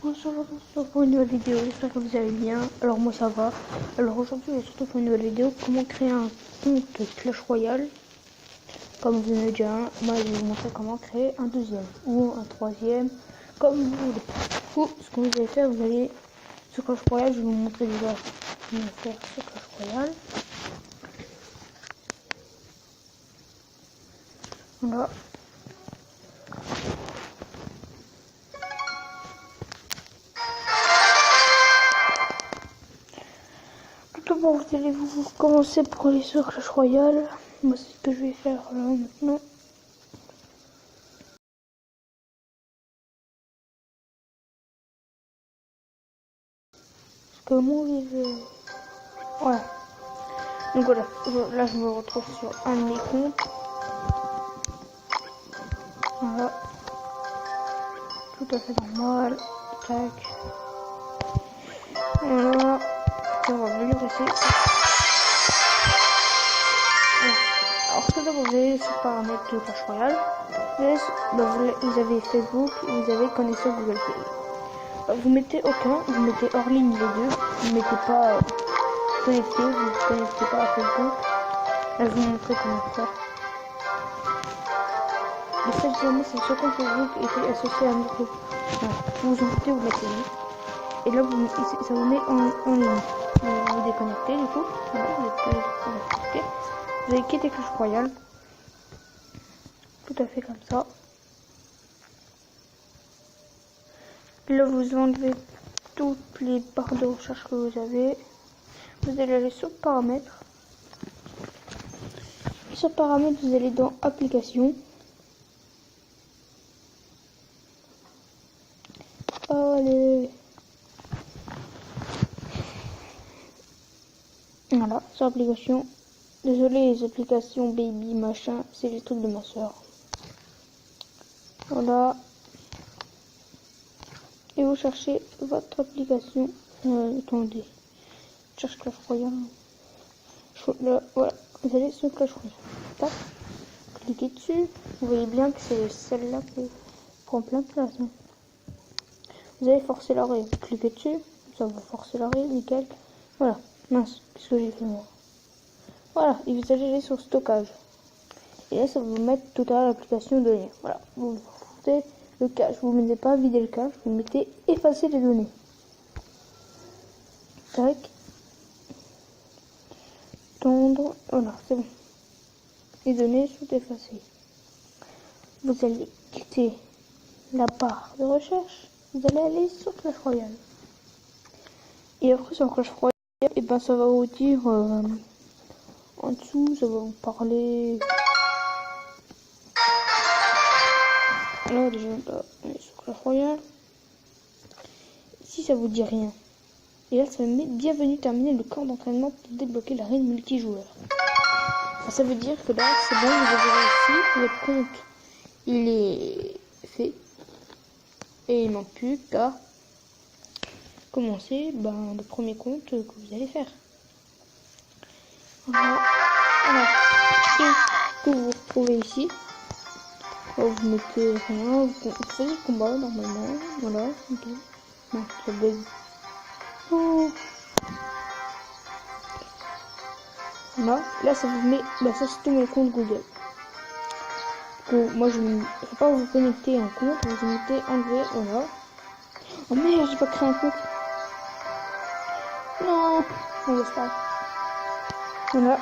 Bonjour pour une nouvelle vidéo, j'espère que vous allez bien. Alors moi ça va. Alors aujourd'hui je vais surtout faire une nouvelle vidéo, comment créer un compte Clash Royale. Comme vous en avez déjà un, moi je vais vous montrer comment créer un deuxième ou un troisième, comme vous voulez. Du coup, ce que vous allez faire, vous allez sur Clash Royale, je vais vous montrer déjà comment faire sur Clash Royale. Voilà. Tout d'abord, vous allez vous commencer pour aller sur Clash Royale. Moi, c'est ce que je vais faire là maintenant. Parce que moi, voilà. Donc voilà, là je me retrouve sur un de mes comptes. Voilà. Tout à fait normal. Tac. Voilà. On va venir ici. Voilà. Alors tout d'abord, vous allez sur paramètres de Clash Royale. Vous avez Facebook, vous avez connexion Google Play. Vous mettez aucun, vous mettez hors ligne les deux. Vous mettez pas connecté, vous ne connectez pas à Facebook. Là je vais vous montrer comment faire. Le fait jamais c'est ce compte Facebook était associé à un autre. Voilà. Vous vous en foutez, vous mettez oui. Et là ça vous met en ligne. Vous vous déconnectez du coup. Voilà, vous êtes connecté. Vous allez quitter Clash Royale. Tout à fait comme ça. Là vous enlevez toutes les barres de recherche que vous avez. Vous allez aller sur paramètres. Sur paramètres, vous allez dans applications. Allez. Voilà, sur application. Désolé, les applications baby machin, c'est les trucs de ma soeur. Voilà. Et vous cherchez votre application. Attendez. Je cherche Clash Royale. Là, voilà. Vous allez sur Clash Royale. Tac. Cliquez dessus. Vous voyez bien que c'est celle-là qui prend plein de place. Hein. Vous allez forcer l'arrêt. Vous cliquez dessus. Ça va forcer l'arrêt. Nickel. Voilà. Mince. Qu'est-ce que j'ai fait moi? Voilà. Et vous allez aller sur stockage. Et là, ça va vous mettre totale application données. Voilà. Vous foutez le cache. Vous ne mettez pas vider le cache. Vous mettez effacer les données. Tac. Tendre. Voilà. C'est bon. Les données sont effacées. Vous allez quitter la barre de recherche. Vous allez aller sur Clash Royale. Et après sur Clash Royale, et ben ça va vous dire en dessous, ça va vous parler. Là déjà, là, on est sur Clash Royale. Ici ça vous dit rien. Et là ça va mettre bienvenue terminer le camp d'entraînement pour débloquer l'arène multijoueur. Enfin, ça veut dire que là c'est bon, vous avez réussi, votre compte il est fait. Et il manque plus qu'à commencer le premier compte que vous allez faire. Voilà. Voilà. Et que vous retrouvez ici. Vous mettez rien, vous faites le combat normalement. Voilà. Okay. Non, ça bug. Oh. Voilà. Là ça vous met. Ça c'est tout mon compte Google. Moi je ne vais pas vous connecter un compte, vous mettez enlever, voilà. Oh merde, j'ai pas créé un compte. Non, on laisse pas. Voilà.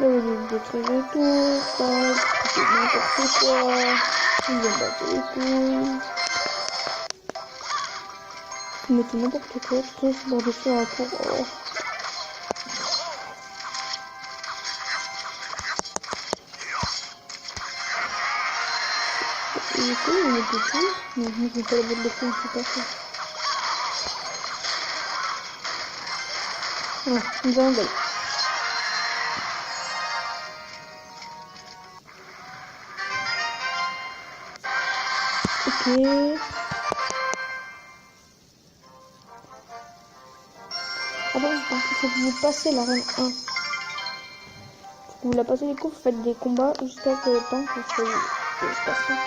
Là vous détruisez tout, ça, c'est n'importe quoi. Vous en battez les couilles. Vous mettez n'importe quoi, tout ça, c'est pour dessus un tour. Oh. Et du coup, on met tout. Mais je ne sais pas la boîte de fond, c'est pas ça. Voilà, nous allons gagner. Ok. Alors, je pense qu'il faut que vous passez l'arène 1. Vous voulez passer les coups, vous faites des combats jusqu'à que le temps que vous soyez. Jusqu'à ce que vous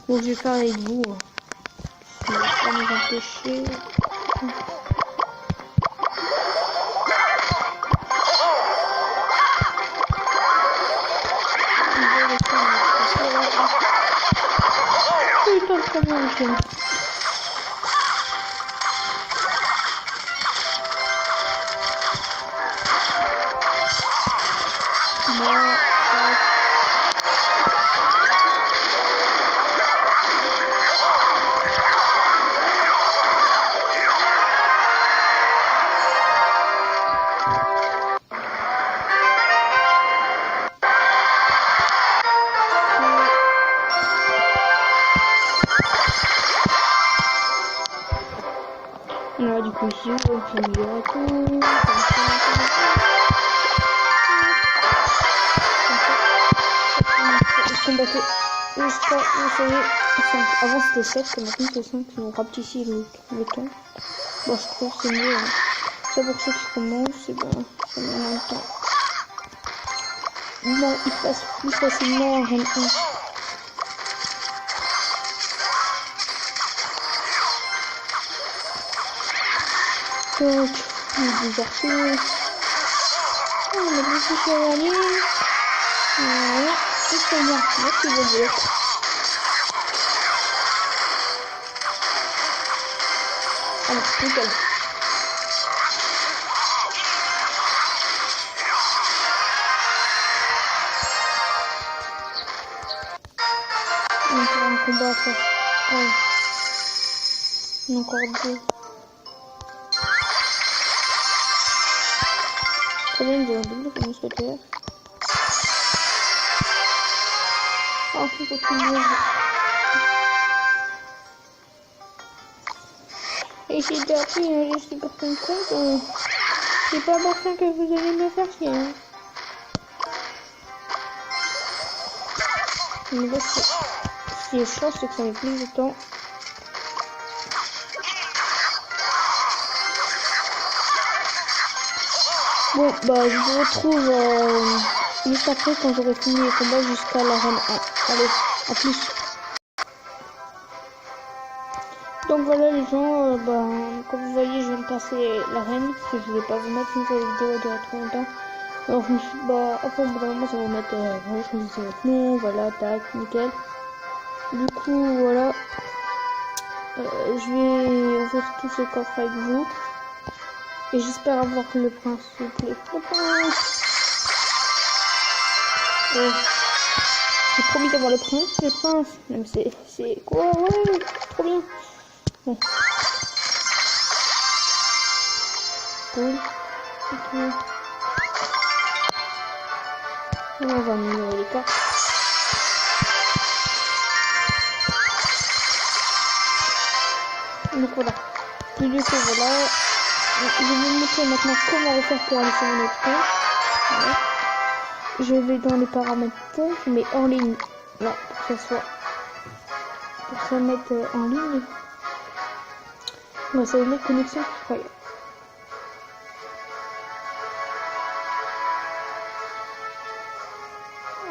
donc je vais faire avec vous. Ça va pas nous empêcher. Putain, très bien, ok. Voilà, du coup ici, on peut améliorer tout. Combattre jusqu'à essayer 5. Avant c'était 7, maintenant c'est 5. Ils ont rapetissé le temps. Bon, je trouve que c'est mieux. Hein. Ça pour ceux qui commencent, c'est bon. Ça met moins de temps. Non, il passe plus facilement en Reine 1. Donc, il y a des archers. On a des fichiers à aller. Voilà. Et c'est bien. Merci beaucoup. Alors, nickel. On a un combat à faire. Ouais. Encore 2. Très bien, j'ai un double comme mousquetaire. Oh, il faut continuer. Et si j'ai appris, je suis pas compte, c'est pas important que vous allez me faire chier. Hein. Mais là, ce qui est chiant, c'est que ça met plus de temps. Bon, bah, je vous retrouve juste après quand j'aurai fini les combats jusqu'à l'arène 1. Allez, à plus. Donc voilà les gens, comme vous voyez, je viens de passer l'arène, parce que je voulais pas vous mettre une fois la vidéo de trop longtemps. Alors je me suis dit, après au bout d'un moment, ça va vous mettre, voilà, choisissez votre nom, voilà, tac, nickel. Du coup, voilà, je vais ouvrir tous ces coffres avec vous. Et j'espère avoir le prince, s'il vous plaît. Le prince. J'ai promis d'avoir le prince, le prince. Même c'est quoi, ouais, trop bien. Bon. Cool. Ok. On va améliorer les cartes. Donc voilà. Et du coup, voilà. Je vais vous montrer maintenant comment refaire pour aller sur mon autre compte. Voilà. Je vais dans les paramètres, je mets en ligne. Là, pour que ça soit. Pour ça mettre en ligne. Ouais, ça va mettre connexion. Ouais.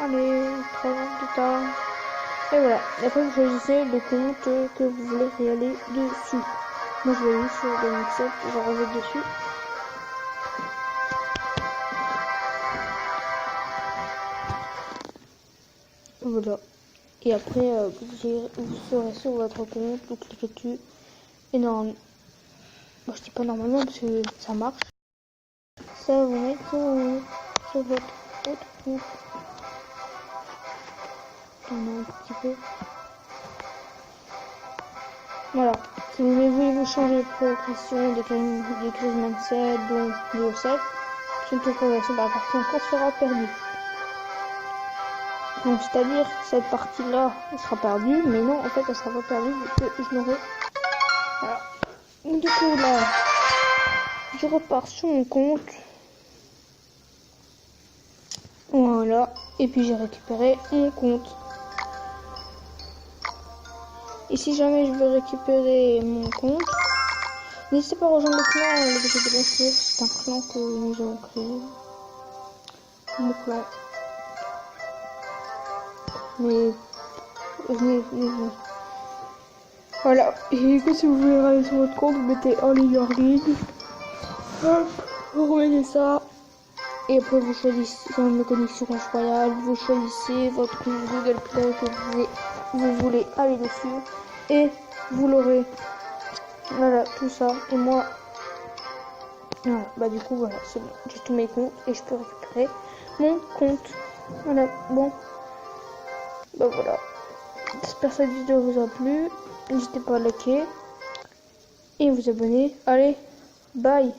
Allez, 3 ans plus tard. Et voilà. Et après, vous choisissez le compte que vous voulez y aller dessus. Moi, je vais aller sur le mix-up, je rajoute dessus. Voilà. Et après, vous serez sur votre compte, vous cliquez dessus. Et non, moi je dis pas normalement parce que ça marche. Ça va vous mettre sur votre autre compte. On a un petit peu. Voilà. Si vous voulez changer de progression des crises mindset, dont niveau 7, toute progression de la partie en cours sera perdue. Donc c'est-à-dire cette partie-là, elle sera perdue, mais non, en fait, elle sera pas perdue vu que je l'aurai. Voilà. Du coup là, je repars sur mon compte. Voilà. Et puis j'ai récupéré mon compte. Et si jamais je veux récupérer mon compte, n'hésitez pas à rejoindre le clan, le BG de la Source, c'est un clan que nous avons créé. mon clan. Mais venez. Voilà, et que si vous voulez aller sur votre compte, vous mettez en ligne hors ligne. Hop, vous remettez ça. Et après vous choisissez une connexion Clash Royale, vous choisissez votre compte Google Play que vous voulez aller dessus. Et vous l'aurez. Voilà, tout ça. Et moi, voilà, bah du coup voilà, c'est bon. J'ai tous mes comptes et je peux récupérer mon compte. Voilà, bon. Bah voilà. J'espère que cette vidéo vous a plu. N'hésitez pas à liker et vous abonner. Allez, bye.